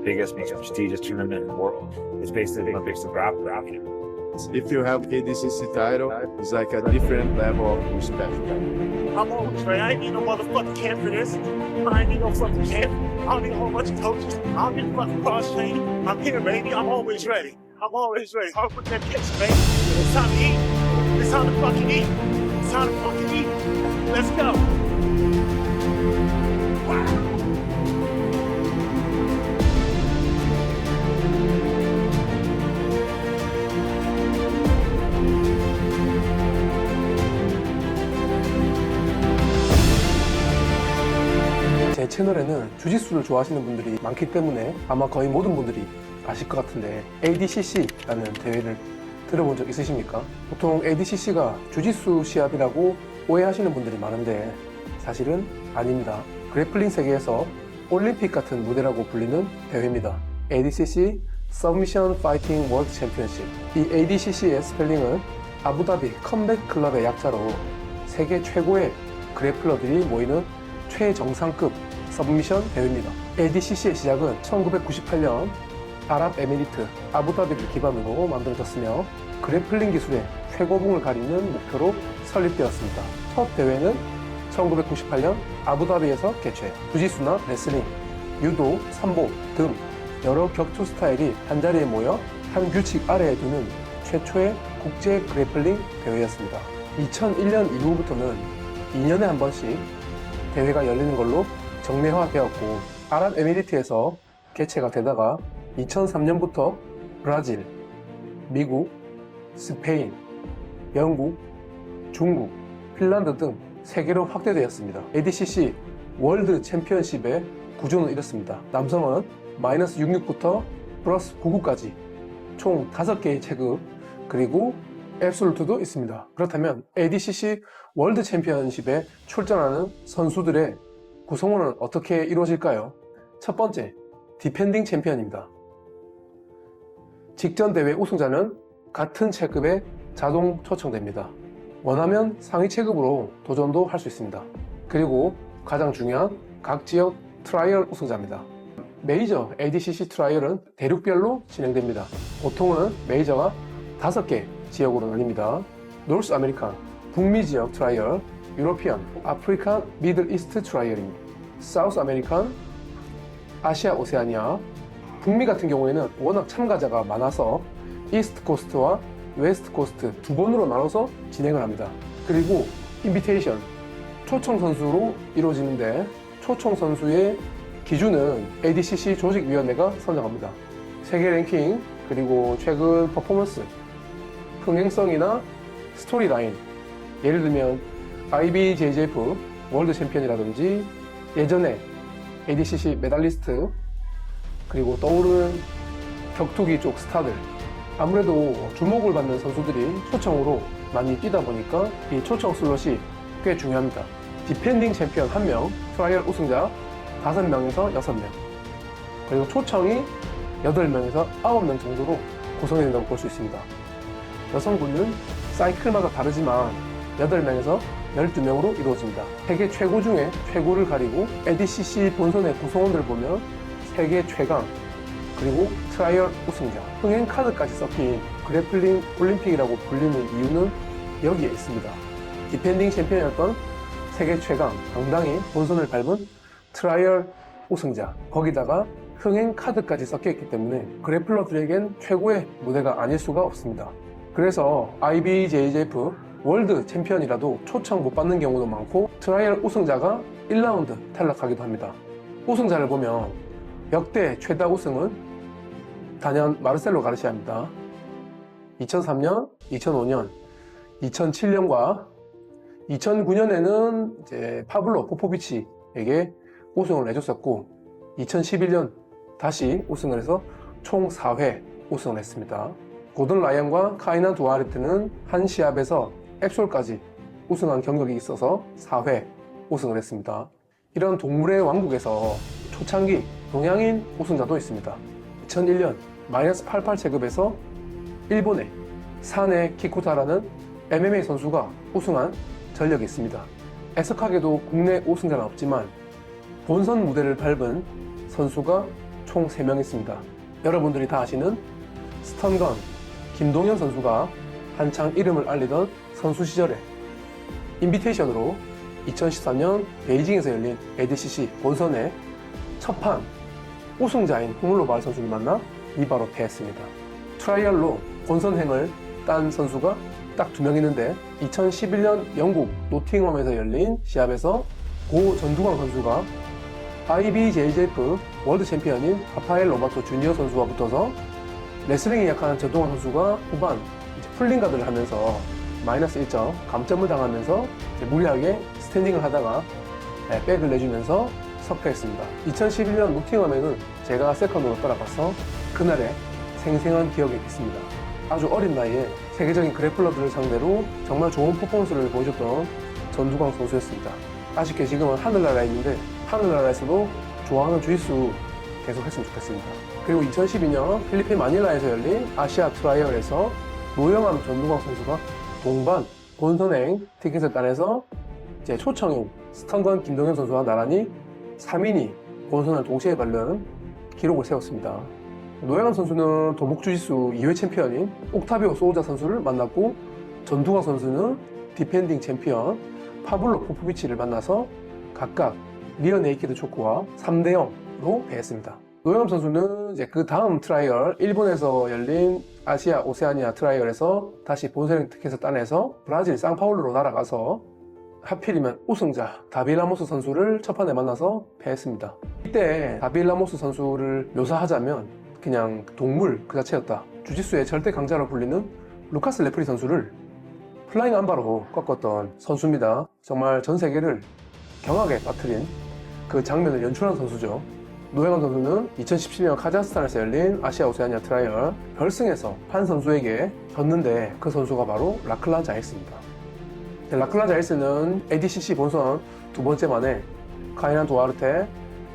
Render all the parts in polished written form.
biggest, most prestigious tournament in the world. It's basically the Olympics of grappling. If you have ADCC title, it's like a different level of respect. I'm always ready. I ain't need no motherfucking camp for this. I ain't need no fucking camp. I don't need a whole bunch of coaches. I don't need fucking cross training. I'm here, baby. I'm always ready. I'm always ready. Hard with that pitch, baby. It's time to eat. It's time to fucking eat. It's time to fucking eat. Let's go. Wow. 제 채널에는 주짓수를 좋아하시는 분들이 많기 때문에 아마 거의 모든 분들이 아실 것 같은데 ADCC라는 대회를 들어본 적 있으십니까? 보통 ADCC가 주짓수 시합이라고 오해하시는 분들이 많은데 사실은 아닙니다. 그래플링 세계에서 올림픽 같은 무대라고 불리는 대회입니다. ADCC Submission Fighting World Championship. 이 ADCC의 스펠링은 아부다비 컴뱃 클럽의 약자로 세계 최고의 그래플러들이 모이는 최정상급 서브미션 대회입니다. ADCC의 시작은 1998년 아랍에미리트 아부다비를 기반으로 만들어졌으며 그래플링 기술의 최고봉을 가리는 목표로 설립되었습니다. 첫 대회는 1998년 아부다비에서 개최. 주짓수나 레슬링, 유도, 삼보 등 여러 격투 스타일이 한자리에 모여 한 규칙 아래에 두는 최초의 국제 그래플링 대회였습니다. 2001년 이후부터는 2년에 한 번씩 대회가 열리는 걸로 정례화되었고 아랍에미리트에서 개최가 되다가 2003년부터 브라질, 미국, 스페인, 영국, 중국, 핀란드 등 세계로 확대되었습니다. ADCC 월드 챔피언십의 구조는 이렇습니다. 남성은 마이너스 66부터 플러스 99까지 총 5개의 체급 그리고 앱솔루트도 있습니다. 그렇다면 ADCC 월드 챔피언십에 출전하는 선수들의 구성원은 어떻게 이루어질까요? 첫 번째, 디펜딩 챔피언입니다. 직전 대회 우승자는 같은 체급에 자동 초청됩니다. 원하면 상위 체급으로 도전도 할 수 있습니다. 그리고 가장 중요한 각 지역 트라이얼 우승자입니다. 메이저 ADCC 트라이얼은 대륙별로 진행됩니다. 보통은 메이저가 5개 지역으로 나뉩니다. 노스 아메리칸, 북미 지역 트라이얼, 유로피안, 아프리칸, 미들 이스트 트라이얼입니다. 사우스 아메리칸, 아시아 오세아니아, 북미 같은 경우에는 워낙 참가자가 많아서 이스트 코스트와 웨스트 코스트 두 번으로 나눠서 진행을 합니다. 그리고 인비테이션, 초청 선수로 이루어지는데 초청 선수의 기준은 ADCC 조직위원회가 선정합니다. 세계 랭킹, 그리고 최근 퍼포먼스, 흥행성이나 스토리라인, 예를 들면 IBJJF 월드 챔피언이라든지 예전에 ADCC 메달리스트 그리고 떠오르는 격투기 쪽 스타들 아무래도 주목을 받는 선수들이 초청으로 많이 뛰다 보니까 이 초청 슬롯이 꽤 중요합니다. 디펜딩 챔피언 1명, 트라이얼 우승자 5명에서 6명 그리고 초청이 8명에서 9명 정도로 구성이 된다고 볼 수 있습니다. 여성분은 사이클마다 다르지만 8명에서 12명으로 이루어집니다. 세계 최고 중에 최고를 가리고 ADCC 본선의 구성원들을 보면 세계 최강 그리고 트라이얼 우승자, 흥행 카드까지 섞인 그래플링 올림픽이라고 불리는 이유는 여기에 있습니다. 디펜딩 챔피언이었던 세계 최강, 당당히 본선을 밟은 트라이얼 우승자, 거기다가 흥행 카드까지 섞여있기 때문에 그래플러들에겐 최고의 무대가 아닐 수가 없습니다. 그래서 IBJJF 월드 챔피언이라도 초청 못 받는 경우도 많고 트라이얼 우승자가 1라운드 탈락하기도 합니다. 우승자를 보면 역대 최다 우승은 단연 마르셀로 가르시아입니다. 2003년, 2005년, 2007년과 2009년에는 이제 파블로 포포비치에게 우승을 해줬었고 2011년 다시 우승을 해서 총 4회 우승을 했습니다. 고든 라이언과 카이나 두아르트는 한 시합에서 앱솔까지 우승한 경력이 있어서 4회 우승을 했습니다. 이런 동물의 왕국에서 초창기 동양인 우승자도 있습니다. 2001년 마이너스 88 체급에서 일본의 사네 키코타라는 MMA 선수가 우승한 전력이 있습니다. 애석하게도 국내 우승자는 없지만 본선 무대를 밟은 선수가 총 3명 있습니다. 여러분들이 다 아시는 스턴건 김동현 선수가 한창 이름을 알리던 선수 시절에 인비테이션으로 2013년 베이징에서 열린 ADCC 본선의 첫판 우승자인 홍로발 선수를 만나 이바로 패했습니다. 트라이얼로 본선행을 딴 선수가 딱 2명 있는데 2011년 영국 노팅엄에서 열린 시합에서 고 전두광 선수가 IBJJF 월드 챔피언인 라파엘 로바토 주니어 선수와 붙어서 레슬링이 약한 전두광 선수가 후반 풀링가드를 하면서 마이너스 1점 감점을 당하면서 무리하게 스탠딩을 하다가 백을 내주면서 석패했습니다. 2011년 노팅엄에는 제가 세컨으로 따라가서 그날의 생생한 기억이 있습니다. 아주 어린 나이에 세계적인 그래플러들을 상대로 정말 좋은 퍼포먼스를 보여줬던 전두광 선수였습니다. 아쉽게 지금은 하늘나라에 있는데 하늘나라에서도 좋아하는 주짓수 계속 했으면 좋겠습니다. 그리고 2012년 필리핀 마닐라에서 열린 아시아 트라이얼에서 노영암 전두광 선수가 동반 본선행 티켓을 따내서 이제 초청인 스턴건 김동현 선수와 나란히 3인이 본선을 동시에 밟는 기록을 세웠습니다. 노영암 선수는 도복 주짓수 2회 챔피언인 옥타비오 소우자 선수를 만났고 전두광 선수는 디펜딩 챔피언 파블로 포포비치를 만나서 각각 리어 네이키드 초크와 3대0로 패했습니다. 노영암 선수는 이제 그 다음 트라이얼 일본에서 열린 아시아 오세아니아 트라이얼에서 다시 본선 티켓을 따내서 브라질 상파울루로 날아가서 하필이면 우승자 다빌라모스 선수를 첫 판에 만나서 패했습니다. 이때 다빌라모스 선수를 묘사하자면 그냥 동물 그 자체였다. 주짓수의 절대 강자로 불리는 루카스 레프리 선수를 플라잉 암바로 꺾었던 선수입니다. 정말 전 세계를 경악에 빠뜨린 그 장면을 연출한 선수죠. 노영암 선수는 2017년 카자흐스탄에서 열린 아시아 오세아니아 트라이얼 결승에서 한 선수에게 졌는데 그 선수가 바로 라클란 자일스입니다. 라클란 자일스는 ADCC 본선 2번째 만에 카이난 도아르테,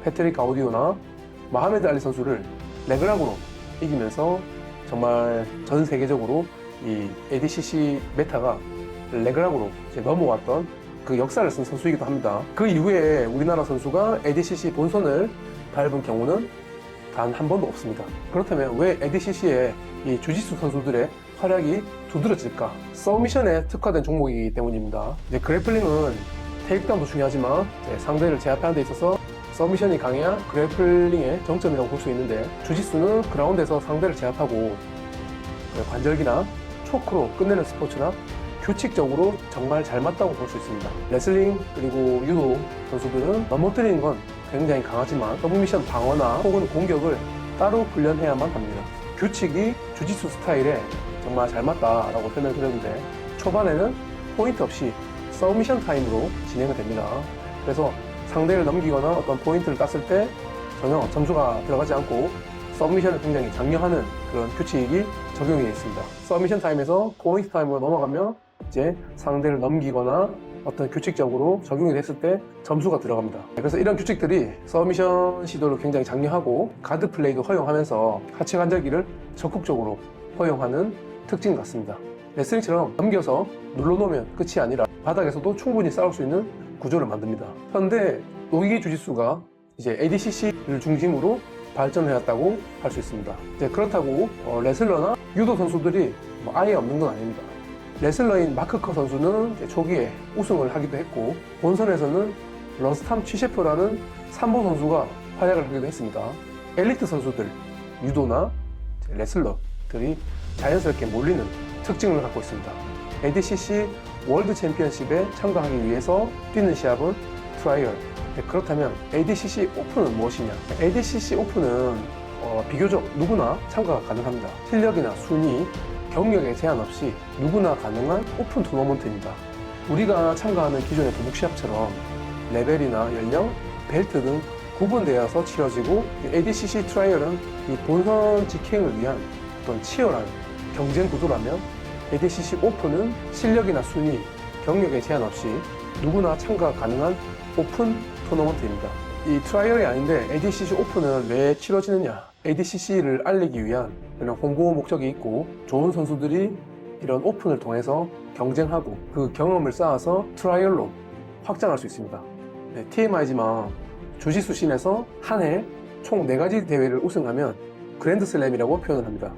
패트릭 가우디오나 마하메드 알리 선수를 레그락으로 이기면서 정말 전 세계적으로 이 ADCC 메타가 레그락으로 넘어왔던 그 역사를 쓴 선수이기도 합니다. 그 이후에 우리나라 선수가 ADCC 본선을 밟은 경우는 단 한 번도 없습니다. 그렇다면 왜 ADCC의 이 주짓수 선수들의 활약이 두드러질까? 서브미션에 특화된 종목이기 때문입니다. 이제 그래플링은 테이크다운도 중요하지만 상대를 제압하는 데 있어서 서브미션이 강해야 그래플링의 정점이라고 볼 수 있는데 주짓수는 그라운드에서 상대를 제압하고 관절기나 초크로 끝내는 스포츠라 규칙적으로 정말 잘 맞다고 볼 수 있습니다. 레슬링 그리고 유도 선수들은 넘어뜨리는 건 굉장히 강하지만 서브미션 방어나 혹은 공격을 따로 훈련해야만 합니다. 규칙이 주짓수 스타일에 정말 잘 맞다라고 설명을 드렸는데 초반에는 포인트 없이 서브미션 타임으로 진행이 됩니다. 그래서 상대를 넘기거나 어떤 포인트를 땄을 때 전혀 점수가 들어가지 않고 서브미션을 굉장히 장려하는 그런 규칙이 적용이 되어 있습니다. 서브미션 타임에서 포인트 타임으로 넘어가면 이제 상대를 넘기거나 어떤 규칙적으로 적용이 됐을 때 점수가 들어갑니다. 그래서 이런 규칙들이 서브미션 시도를 굉장히 장려하고 가드 플레이도 허용하면서 하체 관절기를 적극적으로 허용하는 특징 같습니다. 레슬링처럼 넘겨서 눌러놓으면 끝이 아니라 바닥에서도 충분히 싸울 수 있는 구조를 만듭니다. 현대 노기계 주짓수가 이제 ADCC를 중심으로 발전해왔다고 할 수 있습니다. 이제 그렇다고 레슬러나 유도 선수들이 아예 없는 건 아닙니다. 레슬러인 마크커 선수는 초기에 우승을 하기도 했고 본선에서는 러스탐 취셰프라는 삼보 선수가 활약을 하기도 했습니다. 엘리트 선수들, 유도나 레슬러들이 자연스럽게 몰리는 특징을 갖고 있습니다. ADCC 월드 챔피언십에 참가하기 위해서 뛰는 시합은 트라이얼. 그렇다면 ADCC 오픈은 무엇이냐? ADCC 오픈은 비교적 누구나 참가가 가능합니다. 실력이나 순위, 경력에 제한 없이 누구나 가능한 오픈 토너먼트입니다. 우리가 참가하는 기존의 도복 시합처럼 레벨이나 연령, 벨트 등 구분되어서 치러지고 ADCC 트라이얼은 이 본선 직행을 위한 어떤 치열한 경쟁 구도라면 ADCC 오픈은 실력이나 순위, 경력에 제한 없이 누구나 참가 가능한 오픈 토너먼트입니다. 이 트라이얼이 아닌데 ADCC 오픈은 왜 치러지느냐? ADCC를 알리기 위한 이런 홍보 목적이 있고 좋은 선수들이 이런 오픈을 통해서 경쟁하고 그 경험을 쌓아서 트라이얼로 확장할 수 있습니다. TMI지만 주짓수 씬에서 한 해 총 4가지 대회를 우승하면 그랜드슬램이라고 표현을 합니다.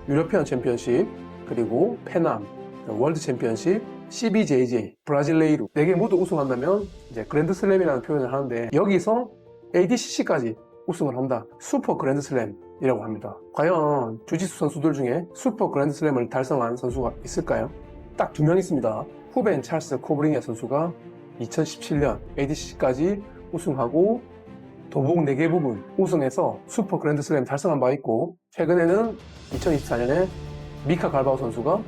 유러피언 챔피언십, 그리고 페남, 월드 챔피언십, CBJJ, 브라질레이루 4개 모두 우승한다면 이제 그랜드슬램이라는 표현을 하는데, 여기서 ADCC까지 우승을 한다. 슈퍼 그랜드슬램이라고 합니다. 과연 주짓수 선수들 중에 슈퍼 그랜드슬램을 달성한 선수가 있을까요? 딱 2명 있습니다. 후벤 찰스 코브링야 선수가 2017년 ADCC까지 우승하고 도복 4개 부분 우승해서 슈퍼 그랜드슬램 달성한 바 있고, 최근에는 2024년에 미카 갈바오 선수가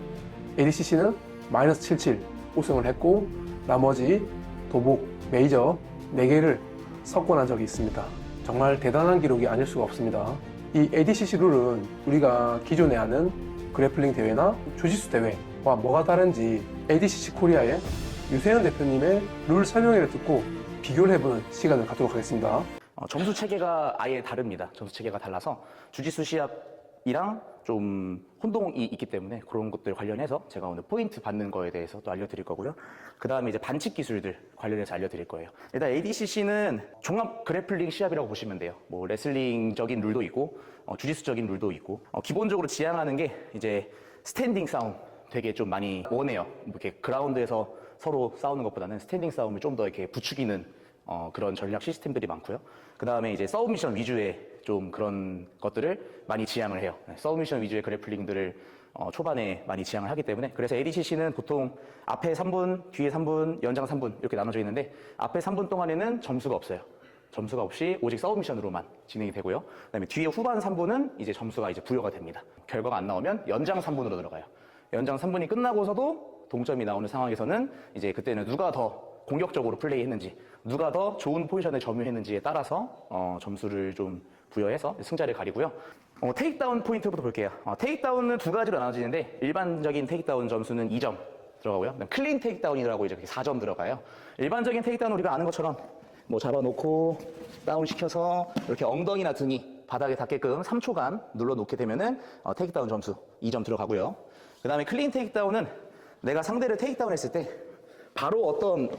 ADCC는 마이너스 77 우승을 했고, 나머지 도복 메이저 4개를 석권한 적이 있습니다. 정말 대단한 기록이 아닐 수가 없습니다. 이 ADCC 룰은 우리가 기존에 아는 그래플링 대회나 주짓수 대회와 뭐가 다른지 ADCC 코리아의 유세현 대표님의 룰 설명회를 듣고 비교를 해보는 시간을 갖도록 하겠습니다. 점수 체계가 아예 다릅니다. 점수 체계가 달라서 주짓수 시합이랑 좀 혼동이 있기 때문에 그런 것들 관련해서 제가 오늘 포인트 받는 거에 대해서 또 알려드릴 거고요. 그 다음에 이제 반칙 기술들 관련해서 알려드릴 거예요. 일단 ADCC는 종합 그래플링 시합이라고 보시면 돼요. 뭐 레슬링적인 룰도 있고 주짓수적인 룰도 있고, 기본적으로 지향하는 게 이제 스탠딩 싸움 되게 좀 많이 원해요. 이렇게 그라운드에서 서로 싸우는 것보다는 스탠딩 싸움을 좀 더 이렇게 부추기는 그런 전략 시스템들이 많고요. 그 다음에 이제 서브미션 위주의 좀 그런 것들을 많이 지향을 해요. 서브미션 위주의 그래플링들을 초반에 많이 지향을 하기 때문에, 그래서 ADCC는 보통 앞에 3분, 뒤에 3분, 연장 3분 이렇게 나눠져 있는데, 앞에 3분 동안에는 점수가 없어요. 점수가 없이 오직 서브미션으로만 진행이 되고요. 그다음에 뒤에 후반 3분은 이제 점수가 이제 부여가 됩니다. 결과가 안 나오면 연장 3분으로 들어가요. 연장 3분이 끝나고서도 동점이 나오는 상황에서는 이제 그때는 누가 더 공격적으로 플레이했는지, 누가 더 좋은 포지션을 점유했는지에 따라서 점수를 좀 부여해서 승자를 가리고요. 테이크다운 포인트부터 볼게요. 테이크다운은 2가지로 나눠지는데, 일반적인 테이크다운 점수는 2점 들어가고요. 그다음 클린 테이크다운이라고 이제 4점 들어가요. 일반적인 테이크다운 우리가 아는 것처럼 뭐 잡아놓고 다운 시켜서 이렇게 엉덩이나 등이 바닥에 닿게끔 3초간 눌러놓게 되면은 테이크다운 점수 2점 들어가고요. 그 다음에 클린 테이크다운은 내가 상대를 테이크다운 했을 때 바로 어떤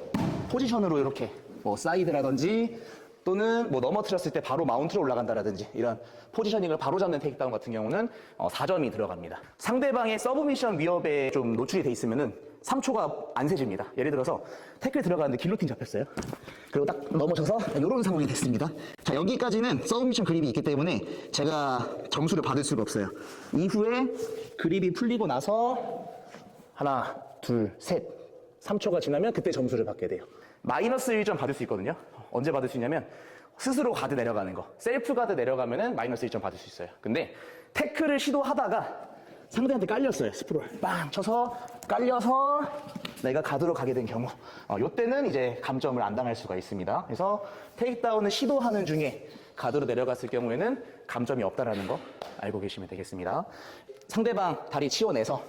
포지션으로 이렇게 뭐 사이드라든지 또는 뭐 넘어뜨렸을 때 바로 마운트로 올라간다라든지 이런 포지셔닝을 바로 잡는 테이크다운 같은 경우는 4점이 들어갑니다. 상대방의 서브미션 위협에 좀 노출이 돼 있으면은 3초가 안 세집니다. 예를 들어서 태클 들어가는데 길로틴 잡혔어요. 그리고 딱 넘어져서 이런 상황이 됐습니다. 자, 여기까지는 서브미션 그립이 있기 때문에 제가 점수를 받을 수가 없어요. 이후에 그립이 풀리고 나서 하나, 둘, 셋, 3초가 지나면 그때 점수를 받게 돼요. 마이너스 1점 받을 수 있거든요. 언제 받을 수 있냐면 스스로 가드 내려가는 거. 셀프 가드 내려가면은 마이너스 1점 받을 수 있어요. 근데 태클을 시도하다가 상대한테 깔렸어요. 스프롤 빵 쳐서 깔려서 내가 가드로 가게 된 경우, 요때는 이제 감점을 안 당할 수가 있습니다. 그래서 테이크다운을 시도하는 중에 가드로 내려갔을 경우에는 감점이 없다라는 거 알고 계시면 되겠습니다. 상대방 다리 치워내서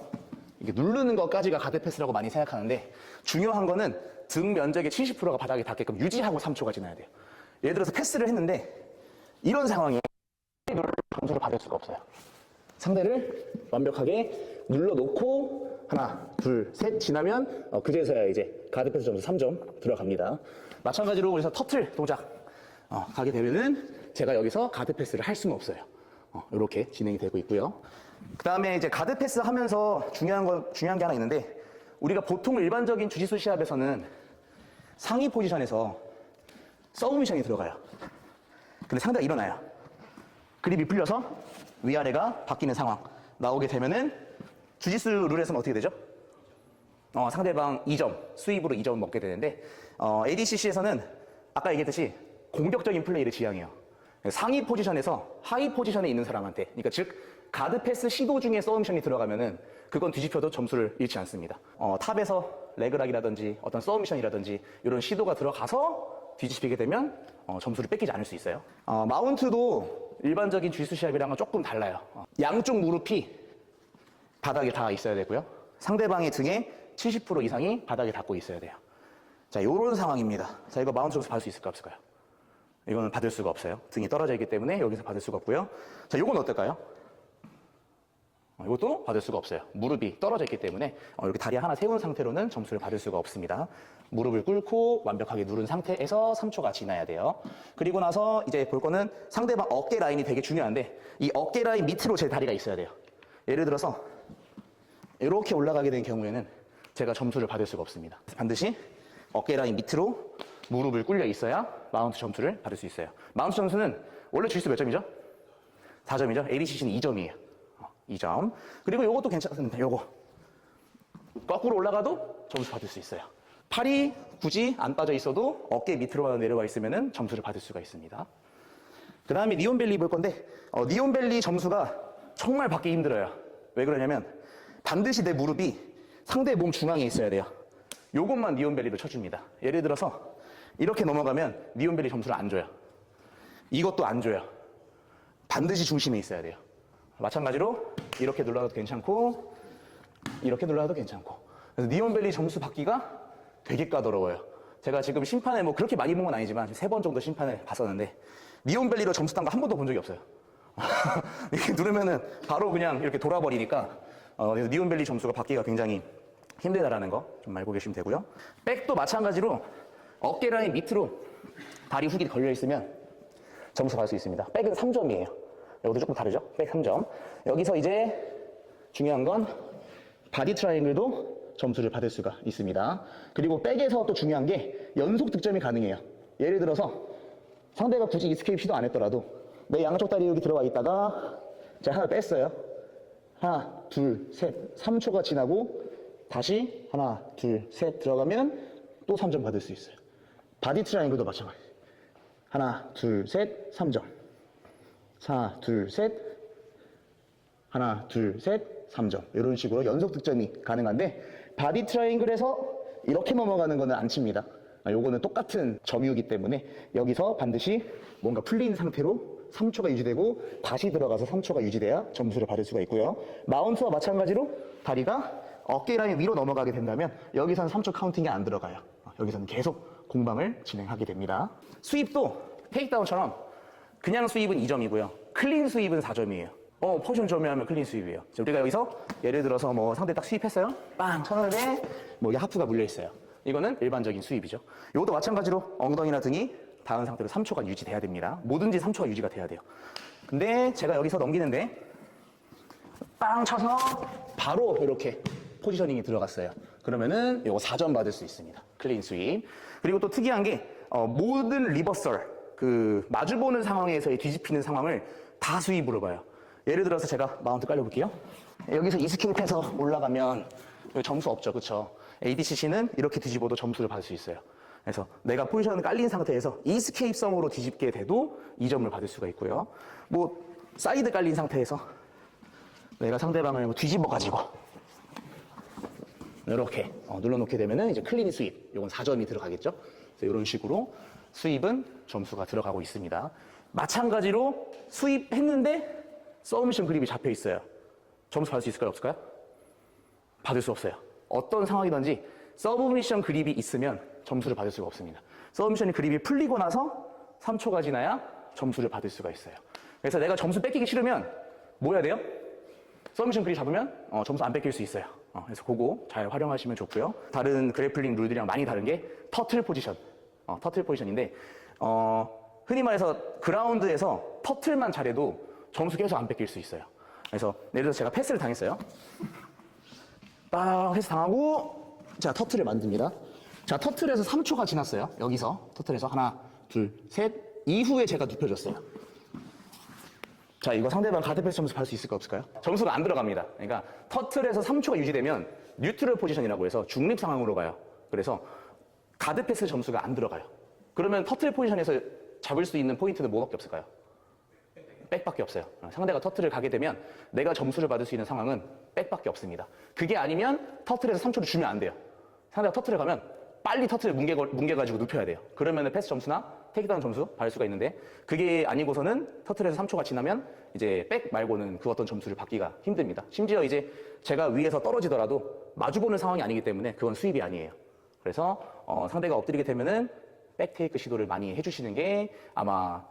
이게 누르는 것까지가 가드 패스라고 많이 생각하는데, 중요한 거는 등 면적의 70%가 바닥에 닿게끔 유지하고 3초가 지나야 돼요. 예를 들어서 패스를 했는데 이런 상황에 점수를 받을 수가 없어요. 상대를 완벽하게 눌러놓고 하나, 둘, 셋 지나면 그제서야 이제 가드 패스 점수 3점 들어갑니다. 마찬가지로 그래서 터틀 동작 가게 되면은 제가 여기서 가드 패스를 할 수는 없어요. 이렇게 진행이 되고 있고요. 그 다음에 이제 가드 패스 하면서 중요한 게 하나 있는데, 우리가 보통 일반적인 주짓수 시합에서는 상위 포지션에서 서브미션이 들어가요. 근데 상대가 일어나요. 그립이 풀려서 위아래가 바뀌는 상황 나오게 되면은 주짓수 룰에서는 어떻게 되죠? 상대방 2점, 수입으로 2점 먹게 되는데, ADCC에서는 아까 얘기했듯이 공격적인 플레이를 지향해요. 상위 포지션에서 하위 포지션에 있는 사람한테, 그러니까 즉 가드 패스 시도 중에 서브미션이 들어가면은 그건 뒤집혀도 점수를 잃지 않습니다. 탑에서 레그락이라든지 어떤 서브미션이라든지 이런 시도가 들어가서 뒤집히게 되면 점수를 뺏기지 않을 수 있어요. 마운트도 일반적인 주짓수 시합이랑은 조금 달라요. 양쪽 무릎이 바닥에 닿아 있어야 되고요. 상대방의 등에 70% 이상이 바닥에 닿고 있어야 돼요. 자, 이런 상황입니다. 자, 이거 마운트 점수 받을 수 있을까 없을까요? 이거는 받을 수가 없어요. 등이 떨어져 있기 때문에 여기서 받을 수가 없고요. 자, 요건 어떨까요? 이것도 받을 수가 없어요. 무릎이 떨어져 있기 때문에 이렇게 다리 하나 세운 상태로는 점수를 받을 수가 없습니다. 무릎을 꿇고 완벽하게 누른 상태에서 3초가 지나야 돼요. 그리고 나서 이제 볼 거는 상대방 어깨 라인이 되게 중요한데 이 어깨 라인 밑으로 제 다리가 있어야 돼요. 예를 들어서 이렇게 올라가게 된 경우에는 제가 점수를 받을 수가 없습니다. 반드시 어깨 라인 밑으로 무릎을 꿇려 있어야 마운트 점수를 받을 수 있어요. 마운트 점수는 원래 주짓수 몇 점이죠? 4점이죠. ADCC는 2점이에요. 2점. 그리고 요것도 괜찮습니다. 요거. 거꾸로 올라가도 점수 받을 수 있어요. 팔이 굳이 안 빠져 있어도 어깨 밑으로만 내려와 있으면 점수를 받을 수가 있습니다. 그 다음에 니온벨리 볼 건데, 니온벨리 점수가 정말 받기 힘들어요. 왜 그러냐면, 반드시 내 무릎이 상대 몸 중앙에 있어야 돼요. 요것만 니온벨리로 쳐줍니다. 예를 들어서, 이렇게 넘어가면 니온벨리 점수를 안 줘요. 이것도 안 줘요. 반드시 중심에 있어야 돼요. 마찬가지로 이렇게 눌러도 괜찮고 이렇게 눌러도 괜찮고. 그래서 니온벨리 점수 받기가 되게 까다로워요. 제가 지금 심판을 뭐 그렇게 많이 본 건 아니지만 3번 정도 심판을 봤었는데 니온벨리로 점수 딴 거 한 번도 본 적이 없어요. 이렇게 누르면은 바로 그냥 이렇게 돌아버리니까 그래서 니온벨리 점수가 받기가 굉장히 힘들다라는 거 좀 알고 계시면 되고요. 백도 마찬가지로 어깨 라인 밑으로 다리 훅이 걸려 있으면 점수 받을 수 있습니다. 백은 3점이에요. 여기도 조금 다르죠? 백 3점. 여기서 이제 중요한 건 바디 트라이앵글도 점수를 받을 수가 있습니다. 그리고 백에서 또 중요한 게 연속 득점이 가능해요. 예를 들어서 상대가 굳이 이스케이프 시도 안 했더라도 내 양쪽 다리 여기 들어가 있다가 제가 하나 뺐어요. 하나, 둘, 셋, 3초가 지나고 다시 하나, 둘, 셋 들어가면 또 3점 받을 수 있어요. 바디 트라이앵글도 마찬가지. 하나, 둘, 셋, 3점. 하나, 둘, 셋. 하나, 둘, 셋, 3점. 이런 식으로 연속 득점이 가능한데 바디 트라이앵글에서 이렇게 넘어가는 거는 안 칩니다. 요거는 똑같은 점유이기 때문에 여기서 반드시 뭔가 풀린 상태로 3초가 유지되고 다시 들어가서 3초가 유지돼야 점수를 받을 수가 있고요. 마운트와 마찬가지로 다리가 어깨 라인 위로 넘어가게 된다면 여기서는 3초 카운팅이 안 들어가요. 여기서는 계속 공방을 진행하게 됩니다. 스윕도 테이크다운처럼 그냥 스윕은 2점이고요. 클린 스윕은 4점이에요. 포션 점유하면 클린 스윕이에요. 우리가 여기서 예를 들어서 뭐 상대 딱 스윕했어요. 빵 쳤는데 뭐 하프가 물려 있어요. 이거는 일반적인 스윕이죠. 이것도 마찬가지로 엉덩이나 등이 닿은 상태로 3초가 유지돼야 됩니다. 뭐든지 3초가 유지가 돼야 돼요. 근데 제가 여기서 넘기는데 빵 쳐서 바로 이렇게 포지셔닝이 들어갔어요. 그러면은 이거 4점 받을 수 있습니다. 클린 스윕. 그리고 또 특이한 게 모든 리버설 그 마주보는 상황에서의 뒤집히는 상황을 다 스윕으로 봐요. 예를 들어서 제가 마운트 깔려볼게요. 여기서 이스케이프해서 올라가면 점수 없죠, 그렇죠? ADCC는 이렇게 뒤집어도 점수를 받을 수 있어요. 그래서 내가 포지션을 깔린 상태에서 이스케이프성으로 뒤집게 돼도 2점을 받을 수가 있고요. 뭐 사이드 깔린 상태에서 내가 상대방을 뒤집어가지고 이렇게 눌러놓게 되면은 이제 클린 스윕, 이건 4점이 들어가겠죠. 그래서 이런 식으로 스윕은 점수가 들어가고 있습니다. 마찬가지로 스윕했는데 서브미션 그립이 잡혀 있어요. 점수 받을 수 있을까요, 없을까요? 받을 수 없어요. 어떤 상황이든지 서브미션 그립이 있으면 점수를 받을 수가 없습니다. 서브미션 그립이 풀리고 나서 3초가 지나야 점수를 받을 수가 있어요. 그래서 내가 점수 뺏기기 싫으면 뭐 해야 돼요? 서브미션 그립 잡으면 점수 안 뺏길 수 있어요. 그래서 그거 잘 활용하시면 좋고요. 다른 그래플링 룰들이랑 많이 다른 게 터틀 포지션. 터틀 포지션인데 흔히 말해서 그라운드에서 터틀만 잘해도 점수 계속 안 뺏길 수 있어요. 그래서 예를 들어서 제가 패스를 당했어요. 빵 패스 당하고 자 터틀을 만듭니다. 자 터틀에서 3초가 지났어요. 여기서 터틀에서 하나 둘 셋 이후에 제가 눕혀줬어요. 자 이거 상대방 가드 패스 점수 받을 수 있을까 없을까요? 점수가 안 들어갑니다. 그러니까 터틀에서 3초가 유지되면 뉴트럴 포지션이라고 해서 중립 상황으로 가요. 그래서 가드 패스 점수가 안 들어가요. 그러면 터틀 포지션에서 잡을 수 있는 포인트는 뭐밖에 없을까요? 백밖에 없어요. 상대가 터틀을 가게 되면 내가 점수를 받을 수 있는 상황은 백밖에 없습니다. 그게 아니면 터틀에서 3초를 주면 안 돼요. 상대가 터틀을 가면 빨리 터틀을 뭉개가지고 눕혀야 돼요. 그러면 패스 점수나 테이크다운 점수 받을 수가 있는데 그게 아니고서는 터틀에서 3초가 지나면 이제 백 말고는 그 어떤 점수를 받기가 힘듭니다. 심지어 이제 제가 위에서 떨어지더라도 마주보는 상황이 아니기 때문에 그건 수입이 아니에요. 그래서 상대가 엎드리게 되면은 백테이크 시도를 많이 해주시는 게 아마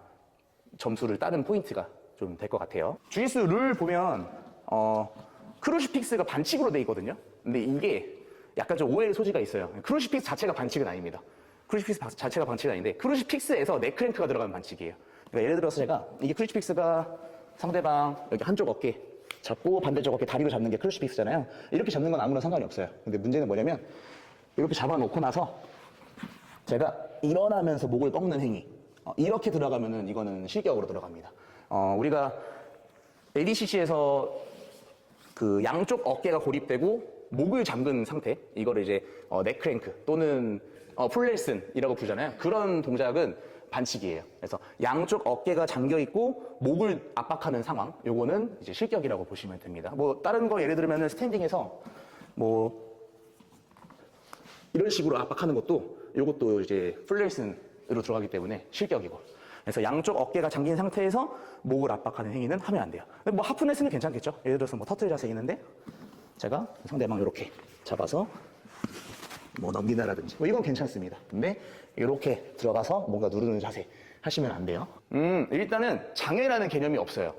점수를 따는 포인트가 좀 될 것 같아요. 주짓수 룰 보면 크루시픽스가 반칙으로 돼 있거든요. 근데 이게 약간 좀 오해의 소지가 있어요. 크루시픽스 자체가 반칙은 아닙니다. 크루시픽스 자체가 반칙은 아닌데 크루시픽스에서 넥크랭크가 들어가는 반칙이에요. 그러니까 예를 들어서 제가 이게 크루시픽스가 상대방 여기 한쪽 어깨 잡고 반대쪽 어깨 다리로 잡는 게 크루시픽스잖아요. 이렇게 잡는 건 아무런 상관이 없어요. 근데 문제는 뭐냐면 이렇게 잡아놓고 나서 제가 일어나면서 목을 꺾는 행위 이렇게 들어가면은 이거는 실격으로 들어갑니다. 우리가 ADCC에서 그 양쪽 어깨가 고립되고 목을 잠근 상태 이거를 이제 넥크랭크 또는 풀레슨이라고 부르잖아요. 그런 동작은 반칙이에요. 그래서 양쪽 어깨가 잠겨 있고 목을 압박하는 상황 요거는 이제 실격이라고 보시면 됩니다. 뭐 다른 거 예를 들면은 스탠딩에서 뭐 이런 식으로 압박하는 것도 요것도 이제 풀레슨으로 들어가기 때문에 실격이고. 그래서 양쪽 어깨가 잠긴 상태에서 목을 압박하는 행위는 하면 안 돼요. 뭐 하프레슨은 괜찮겠죠? 예를 들어서 뭐 터틀 자세 있는데 제가 상대방 이렇게 잡아서 뭐 넘긴다라든지 뭐 이건 괜찮습니다. 근데 이렇게 들어가서 뭔가 누르는 자세 하시면 안 돼요. 일단은 장애라는 개념이 없어요.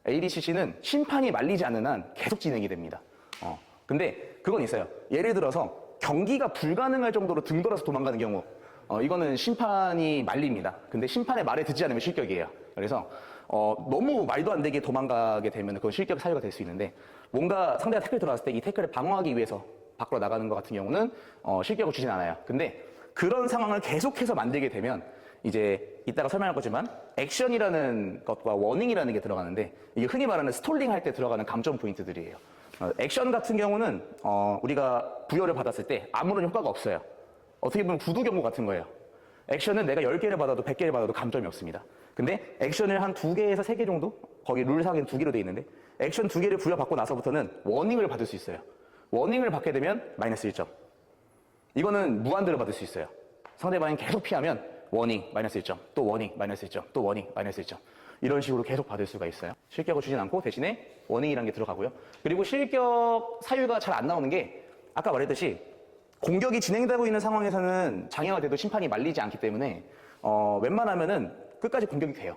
ADCC는 심판이 말리지 않는 한 계속 진행이 됩니다. 근데 그건 있어요. 예를 들어서 경기가 불가능할 정도로 등 돌아서 도망가는 경우 이거는 심판이 말립니다. 근데 심판의 말에 듣지 않으면 실격이에요. 그래서 너무 말도 안 되게 도망가게 되면 그건 실격 사유가 될 수 있는데 뭔가 상대가 태클 들어왔을 때 이 태클을 방어하기 위해서 밖으로 나가는 것 같은 경우는 실격을 주진 않아요. 근데 그런 상황을 계속해서 만들게 되면 이제 이따가 설명할 거지만 액션이라는 것과 워닝이라는 게 들어가는데 이게 흔히 말하는 스톨링 할 때 들어가는 감점 포인트들이에요. 액션 같은 경우는 우리가 부여를 받았을 때 아무런 효과가 없어요. 어떻게 보면 구두 경고 같은 거예요. 액션은 내가 10개를 받아도 100개를 받아도 감점이 없습니다. 근데 액션을 한 2개에서 3개 정도? 거기 룰상에는 2개로 돼 있는데 액션 2개를 부여받고 나서부터는 워닝을 받을 수 있어요. 워닝을 받게 되면 마이너스 1점. 이거는 무한대로 받을 수 있어요. 상대방이 계속 피하면 워닝 마이너스 1점, 또 워닝 마이너스 1점, 또 워닝 마이너스 1점. 이런 식으로 계속 받을 수가 있어요. 실격을 주진 않고 대신에 워닝이라는 게 들어가고요. 그리고 실격 사유가 잘 안 나오는 게 아까 말했듯이 공격이 진행되고 있는 상황에서는 장애가 돼도 심판이 말리지 않기 때문에 웬만하면은 끝까지 공격이 돼요.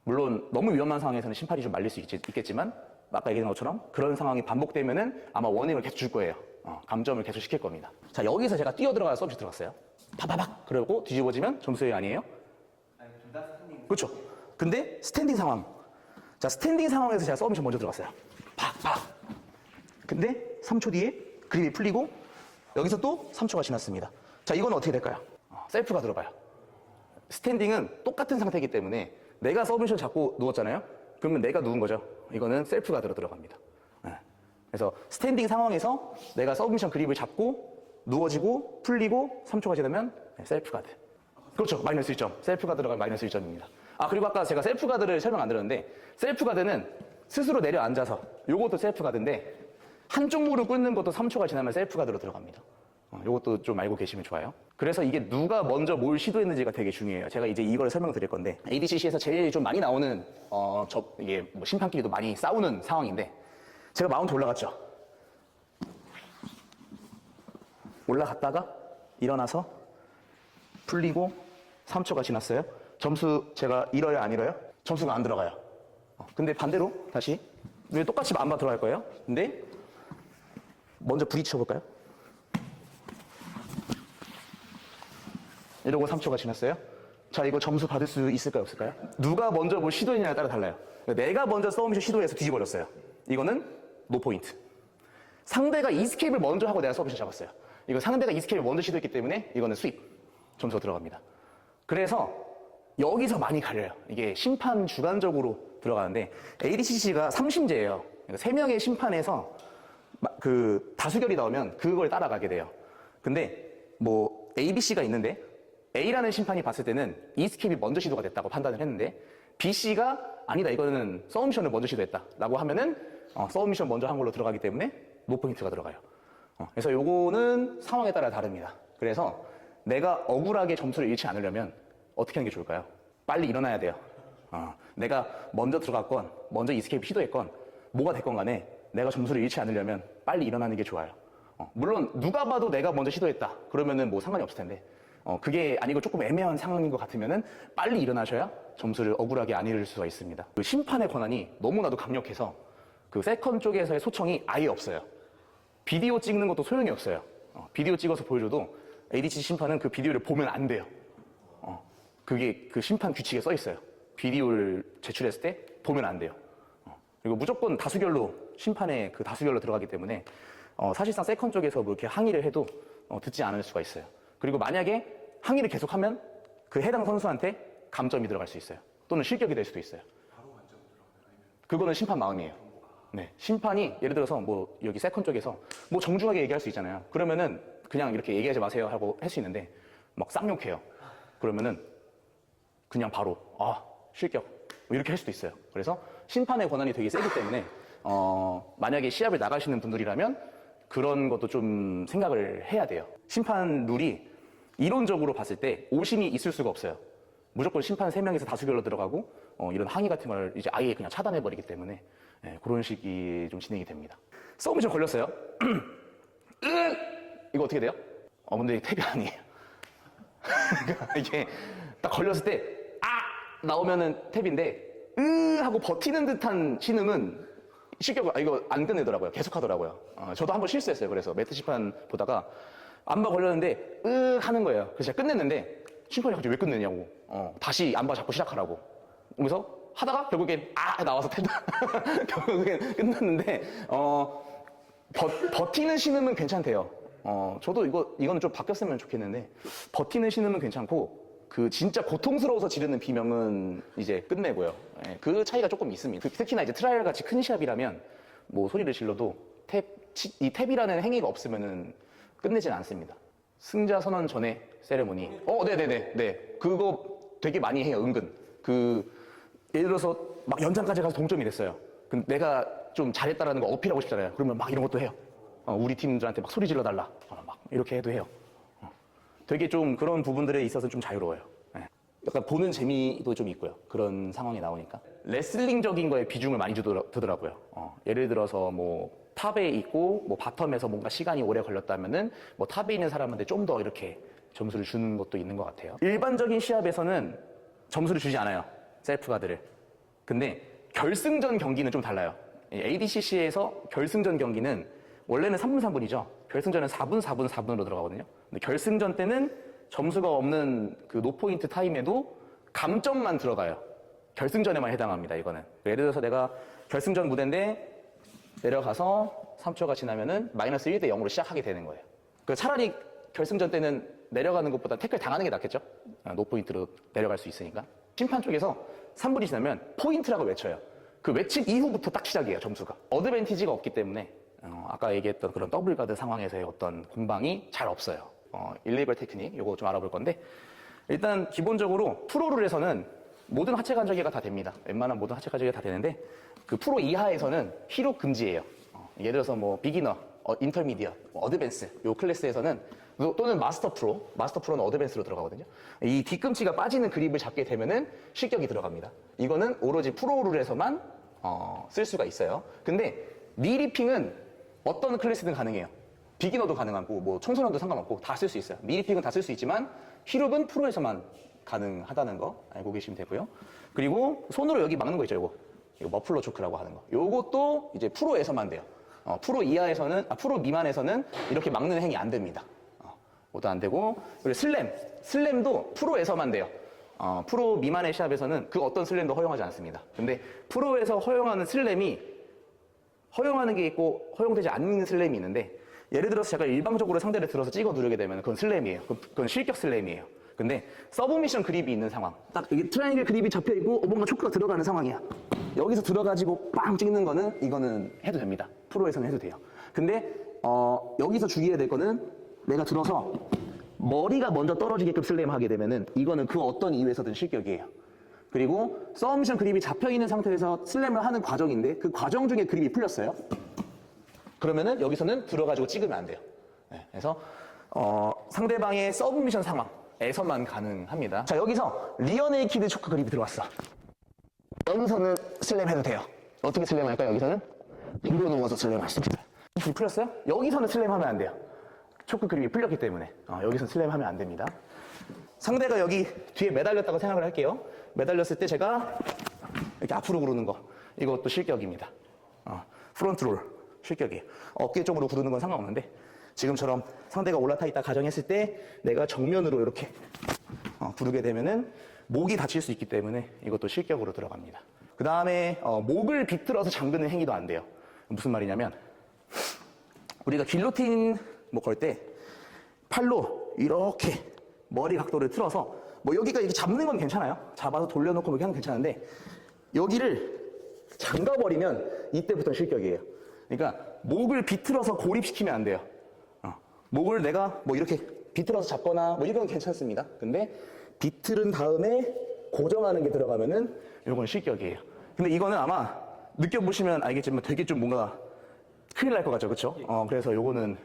물론 너무 위험한 상황에서는 심판이 좀 말릴 수 있겠지만 아까 얘기한 것처럼 그런 상황이 반복되면은 아마 워닝을 계속 줄 거예요. 감점을 계속 시킬 겁니다. 자, 여기서 제가 뛰어 들어가서 서비스 들어갔어요. 파바박 그러고 뒤집어지면 점수의 아니에요? 그렇죠. 근데 스탠딩 상황. 자, 스탠딩 상황에서 제가 서브미션 먼저 들어갔어요. 팍팍. 근데 3초 뒤에 그립이 풀리고 여기서 또 3초가 지났습니다. 자, 이건 어떻게 될까요? 셀프가 들어가요. 스탠딩은 똑같은 상태이기 때문에 내가 서브미션 잡고 누웠잖아요. 그러면 내가 누운 거죠. 이거는 셀프가 들어갑니다. 그래서 스탠딩 상황에서 내가 서브미션 그립을 잡고 누워지고 풀리고 3초가 지나면 셀프 가드. 그렇죠. 마이너스 1점. 셀프 가드가 마이너스 1점입니다. 그리고 아까 제가 셀프 가드를 설명 안 드렸는데 셀프 가드는 스스로 내려앉아서 요것도 셀프 가드인데 한쪽 무릎 꿇는 것도 3초가 지나면 셀프 가드로 들어갑니다. 요것도 좀 알고 계시면 좋아요. 그래서 이게 누가 먼저 뭘 시도했는지가 되게 중요해요. 제가 이제 이걸 설명드릴 건데 ADCC에서 제일 좀 많이 나오는 이게 뭐 심판끼리도 많이 싸우는 상황인데 제가 마운트 올라갔죠. 올라갔다가 일어나서 풀리고 3초가 지났어요. 점수 제가 잃어요, 안 잃어요? 점수가 안 들어가요. 근데 반대로 다시 똑같이 안 들어갈 거예요. 근데 먼저 부딪혀 볼까요? 이러고 3초가 지났어요. 자, 이거 점수 받을 수 있을까요, 없을까요? 누가 먼저 뭘 시도했냐에 따라 달라요. 내가 먼저 서브미션 시도해서 뒤집어졌어요. 이거는 노포인트. 상대가 이스케이프를 먼저 하고 내가 서브미션 잡았어요. 이거 상대가 이스케이프를 먼저 시도했기 때문에 이거는 스윕. 점수가 들어갑니다. 그래서 여기서 많이 갈려요. 이게 심판 주관적으로 들어가는데 ADCC가 3심제예요. 그러니까 3명의 심판에서 그 다수결이 나오면 그걸 따라가게 돼요. 근데 뭐 ABC가 있는데 A라는 심판이 봤을 때는 이스케이프이 먼저 시도가 됐다고 판단을 했는데 B씨가 아니다, 이거는 서브미션을 먼저 시도했다라고 하면은 서브미션 먼저 한 걸로 들어가기 때문에 노포인트가 들어가요. 그래서 요거는 상황에 따라 다릅니다. 그래서 내가 억울하게 점수를 잃지 않으려면 어떻게 하는 게 좋을까요? 빨리 일어나야 돼요. 내가 먼저 들어갔건 먼저 이스케이프 시도했건 뭐가 됐건 간에 내가 점수를 잃지 않으려면 빨리 일어나는 게 좋아요. 물론 누가 봐도 내가 먼저 시도했다 그러면은 뭐 상관이 없을 텐데 그게 아니고 조금 애매한 상황인 것 같으면은 빨리 일어나셔야 점수를 억울하게 안 잃을 수가 있습니다. 그 심판의 권한이 너무나도 강력해서 그 세컨 쪽에서의 소청이 아예 없어요. 비디오 찍는 것도 소용이 없어요. 비디오 찍어서 보여줘도 ADC 심판은 그 비디오를 보면 안 돼요. 그게 그 심판 규칙에 써 있어요. 비디오를 제출했을 때 보면 안 돼요. 그리고 무조건 다수결로 심판에 그 다수결로 들어가기 때문에 사실상 세컨 쪽에서 뭐 이렇게 항의를 해도 듣지 않을 수가 있어요. 그리고 만약에 항의를 계속하면 그 해당 선수한테 감점이 들어갈 수 있어요. 또는 실격이 될 수도 있어요. 그거는 심판 마음이에요. 네, 심판이 예를 들어서 뭐 여기 세컨 쪽에서 뭐 정중하게 얘기할 수 있잖아요. 그러면은 그냥 이렇게 얘기하지 마세요 하고 할 수 있는데 막 쌍욕해요. 그러면은 그냥 바로 실격 뭐 이렇게 할 수도 있어요. 그래서 심판의 권한이 되게 세기 때문에 만약에 시합을 나가시는 분들이라면 그런 것도 좀 생각을 해야 돼요. 심판 룰이 이론적으로 봤을 때 오심이 있을 수가 없어요. 무조건 심판 3명에서 다수결로 들어가고 이런 항의 같은 걸 이제 아예 그냥 차단해버리기 때문에 그런 식이 좀 진행이 됩니다. 서브미션 걸렸어요. 이거 어떻게 돼요? 근데 탭이 아니에요. 이게 딱 걸렸을 때 나오면은 탭인데 하고 버티는 듯한 신음은 실격 이거 안 끝내더라고요. 계속 하더라고요. 저도 한번 실수했어요. 그래서 매트 심판 보다가 안바 걸렸는데 하는 거예요. 그래서 제가 끝냈는데 심판이 갑자기 왜 끝내냐고 다시 안바 잡고 시작하라고. 그래서 하다가 결국엔 나와서 탭 결국엔 끝났는데 버티는 신음은 괜찮대요. 저도 이거는 좀 바뀌었으면 좋겠는데 버티는 신음은 괜찮고 그 진짜 고통스러워서 지르는 비명은 이제 끝내고요. 그 차이가 조금 있습니다. 특히나 이제 트라이얼 같이 큰 시합이라면 뭐 소리를 질러도 이 탭이라는 행위가 없으면은 끝내진 않습니다. 승자 선언 전에 세레모니. 네네네. 그거 되게 많이 해요, 은근. 예를 들어서 막 연장까지 가서 동점이 됐어요. 근데 내가 좀 잘했다라는 거 어필하고 싶잖아요. 그러면 막 이런 것도 해요. 우리 팀들한테 막 소리 질러달라. 막 이렇게 해도 해요. 되게 좀 그런 부분들에 있어서 좀 자유로워요. 약간 보는 재미도 좀 있고요. 그런 상황이 나오니까. 레슬링적인 거에 비중을 많이 두더라고요. 예를 들어서 뭐 탑에 있고 뭐 바텀에서 뭔가 시간이 오래 걸렸다면은 뭐 탑에 있는 사람한테 좀 더 이렇게 점수를 주는 것도 있는 것 같아요. 일반적인 시합에서는 점수를 주지 않아요. 셀프가드를. 근데 결승전 경기는 좀 달라요. ADCC에서 결승전 경기는 원래는 3분 3분이죠. 결승전은 4분 4분 4분으로 들어가거든요. 근데 결승전 때는 점수가 없는 그 노포인트 타임에도 감점만 들어가요. 결승전에만 해당합니다, 이거는. 예를 들어서 내가 결승전 무대인데 내려가서 3초가 지나면은 마이너스 1대 0으로 시작하게 되는 거예요. 차라리 결승전 때는 내려가는 것보다 태클 당하는 게 낫겠죠? 노포인트로 내려갈 수 있으니까. 심판 쪽에서 3분이 지나면 포인트라고 외쳐요. 그 외친 이후부터 딱 시작이에요, 점수가. 어드밴티지가 없기 때문에 아까 얘기했던 그런 더블가드 상황에서의 어떤 공방이 잘 없어요. 일리걸 테크닉, 요거 좀 알아볼 건데 일단 기본적으로 프로룰에서는 모든 하체 관절기가 다 됩니다. 웬만한 모든 하체 관절기가 다 되는데 그 프로 이하에서는 히로 금지예요. 예를 들어서 뭐 비기너, 인터미디어, 어드밴스 요 클래스에서는 또는 마스터 프로는 어드밴스로 들어가거든요. 이 뒤꿈치가 빠지는 그립을 잡게 되면은 실격이 들어갑니다. 이거는 오로지 프로룰에서만 쓸 수가 있어요. 근데 니리핑은 어떤 클래스든 가능해요. 비기너도 가능하고 뭐 청소년도 상관없고 다 쓸 수 있어요. 니리핑은 다 쓸 수 있지만 힐업은 프로에서만 가능하다는 거 알고 계시면 되고요. 그리고 손으로 여기 막는 거 있죠, 이거 머플러 초크라고 하는 거. 요것도 이제 프로에서만 돼요. 프로 프로 미만에서는 이렇게 막는 행위 안 됩니다. 모두 안 되고. 그리고 슬램도 프로에서만 돼요. 프로 미만의 시합에서는 그 어떤 슬램도 허용하지 않습니다. 근데 프로에서 허용하는 슬램이 허용하는 게 있고 허용되지 않는 슬램이 있는데 예를 들어서 제가 일방적으로 상대를 들어서 찍어 누르게 되면 그건 슬램이에요. 그건 실격 슬램이에요. 근데 서브미션 그립이 있는 상황, 딱 여기 트라이앵글 그립이 잡혀 있고 뭔가 초크가 들어가는 상황이야. 여기서 들어가지고 빵 찍는 거는 이거는 해도 됩니다. 프로에서는 해도 돼요. 근데 여기서 주의해야 될 거는 내가 들어서 머리가 먼저 떨어지게끔 슬램 하게 되면은 이거는 그 어떤 이유에서든 실격이에요. 그리고 서브미션 그립이 잡혀 있는 상태에서 슬램을 하는 과정인데 그 과정 중에 그립이 풀렸어요. 그러면은 여기서는 들어가지고 찍으면 안 돼요. 그래서 상대방의 서브미션 상황에서만 가능합니다. 자, 여기서 리어네이키드 초크 그립이 들어왔어. 여기서는 슬램 해도 돼요. 어떻게 슬램 할까요? 여기서는 뒤로 누워서 슬램 할 수 있어요. 불이 풀렸어요? 여기서는 슬램 하면 안 돼요. 초크 그립이 풀렸기 때문에 여기서는 슬램 하면 안 됩니다. 상대가 여기 뒤에 매달렸다고 생각을 할게요. 매달렸을 때 제가 이렇게 앞으로 구르는 거, 이것도 실격입니다. 프론트롤 실격이에요. 어깨 쪽으로 구르는 건 상관없는데 지금처럼 상대가 올라타 있다 가정했을 때 내가 정면으로 이렇게 구르게 되면은 목이 다칠 수 있기 때문에 이것도 실격으로 들어갑니다. 그 다음에 목을 비틀어서 잠그는 행위도 안 돼요. 무슨 말이냐면 우리가 길로틴 뭐 걸 때 팔로 이렇게 머리 각도를 틀어서 뭐 여기가 이렇게 잡는 건 괜찮아요. 잡아서 돌려놓고 이렇게 하면 괜찮은데 여기를 잠가버리면 이때부터 실격이에요. 그러니까 목을 비틀어서 고립시키면 안 돼요. 목을 내가 뭐 이렇게 비틀어서 잡거나 뭐 이건 괜찮습니다. 근데 비틀은 다음에 고정하는 게 들어가면은 이건 실격이에요. 근데 이거는 아마 느껴보시면 알겠지만 되게 좀 뭔가 큰일 날 것 같죠, 그렇죠? 그래서 요거는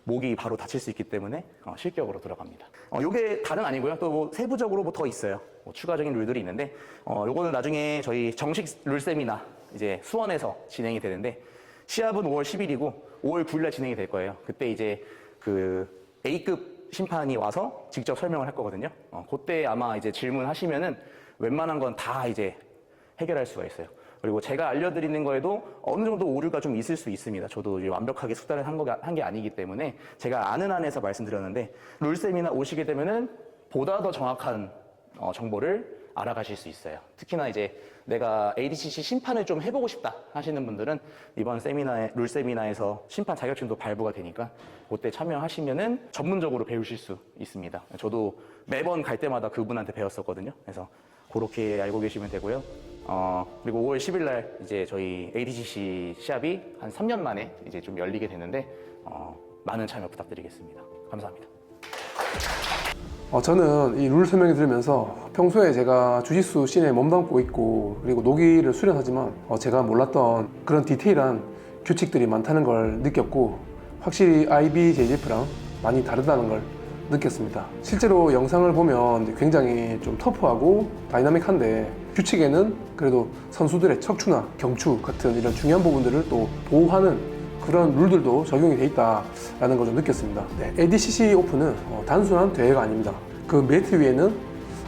목이 바로 다칠 수 있기 때문에 실격으로 들어갑니다. 요게 다는 아니고요. 또 뭐 세부적으로 뭐 더 있어요. 뭐 추가적인 룰들이 있는데 요거는 나중에 저희 정식 룰 세미나 이제 수원에서 진행이 되는데 시합은 5월 10일이고 5월 9일날 진행이 될 거예요. 그때 이제 그 A급 심판이 와서 직접 설명을 할 거거든요. 그때 아마 이제 질문하시면은 웬만한 건 다 이제 해결할 수가 있어요. 그리고 제가 알려드리는 거에도 어느 정도 오류가 좀 있을 수 있습니다. 저도 이제 완벽하게 숙달을 한 게 아니기 때문에 제가 아는 한에서 말씀드렸는데 룰 세미나 오시게 되면은 보다 더 정확한 정보를 알아가실 수 있어요. 특히나 이제 내가 ADCC 심판을 좀 해보고 싶다 하시는 분들은 이번 세미나에 룰 세미나에서 심판 자격증도 발부가 되니까 그때 참여하시면은 전문적으로 배우실 수 있습니다. 저도 매번 갈 때마다 그분한테 배웠었거든요. 그래서 그렇게 알고 계시면 되고요. 그리고 5월 10일 날 이제 저희 ADCC 시합이 한 3년 만에 이제 좀 열리게 되는데 많은 참여 부탁드리겠습니다. 감사합니다. 저는 이 룰 설명을 들으면서 평소에 제가 주짓수 씬에 몸담고 있고 그리고 노기를 수련하지만 제가 몰랐던 그런 디테일한 규칙들이 많다는 걸 느꼈고 확실히 IBJJF랑 많이 다르다는 걸 느꼈습니다. 실제로 영상을 보면 굉장히 좀 터프하고 다이나믹한데 규칙에는 그래도 선수들의 척추나 경추 같은 이런 중요한 부분들을 또 보호하는 그런 룰들도 적용이 돼 있다라는 걸 좀 느꼈습니다. 네, ADCC 오픈은 단순한 대회가 아닙니다. 그 매트 위에는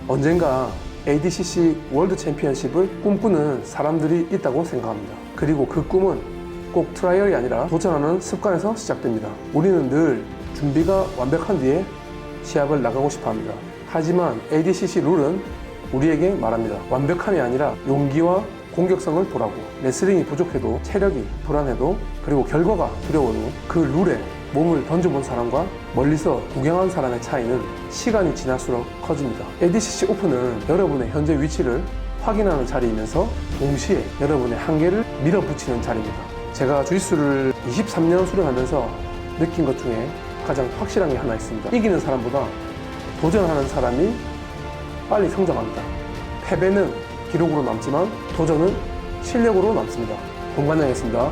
언젠가 ADCC 월드 챔피언십을 꿈꾸는 사람들이 있다고 생각합니다. 그리고 그 꿈은 꼭 트라이얼이 아니라 도전하는 습관에서 시작됩니다. 우리는 늘 준비가 완벽한 뒤에 시합을 나가고 싶어 합니다. 하지만 ADCC 룰은 우리에게 말합니다. 완벽함이 아니라 용기와 공격성을 보라고. 레슬링이 부족해도 체력이 불안해도 그리고 결과가 두려워도 그 룰에 몸을 던져본 사람과 멀리서 구경한 사람의 차이는 시간이 지날수록 커집니다. ADCC 오픈은 여러분의 현재 위치를 확인하는 자리이면서 동시에 여러분의 한계를 밀어붙이는 자리입니다. 제가 주짓수를 23년 수련하면서 느낀 것 중에 가장 확실한 게 하나 있습니다. 이기는 사람보다 도전하는 사람이 빨리 성장합니다. 패배는 기록으로 남지만 도전은 실력으로 남습니다. 동관장이었습니다.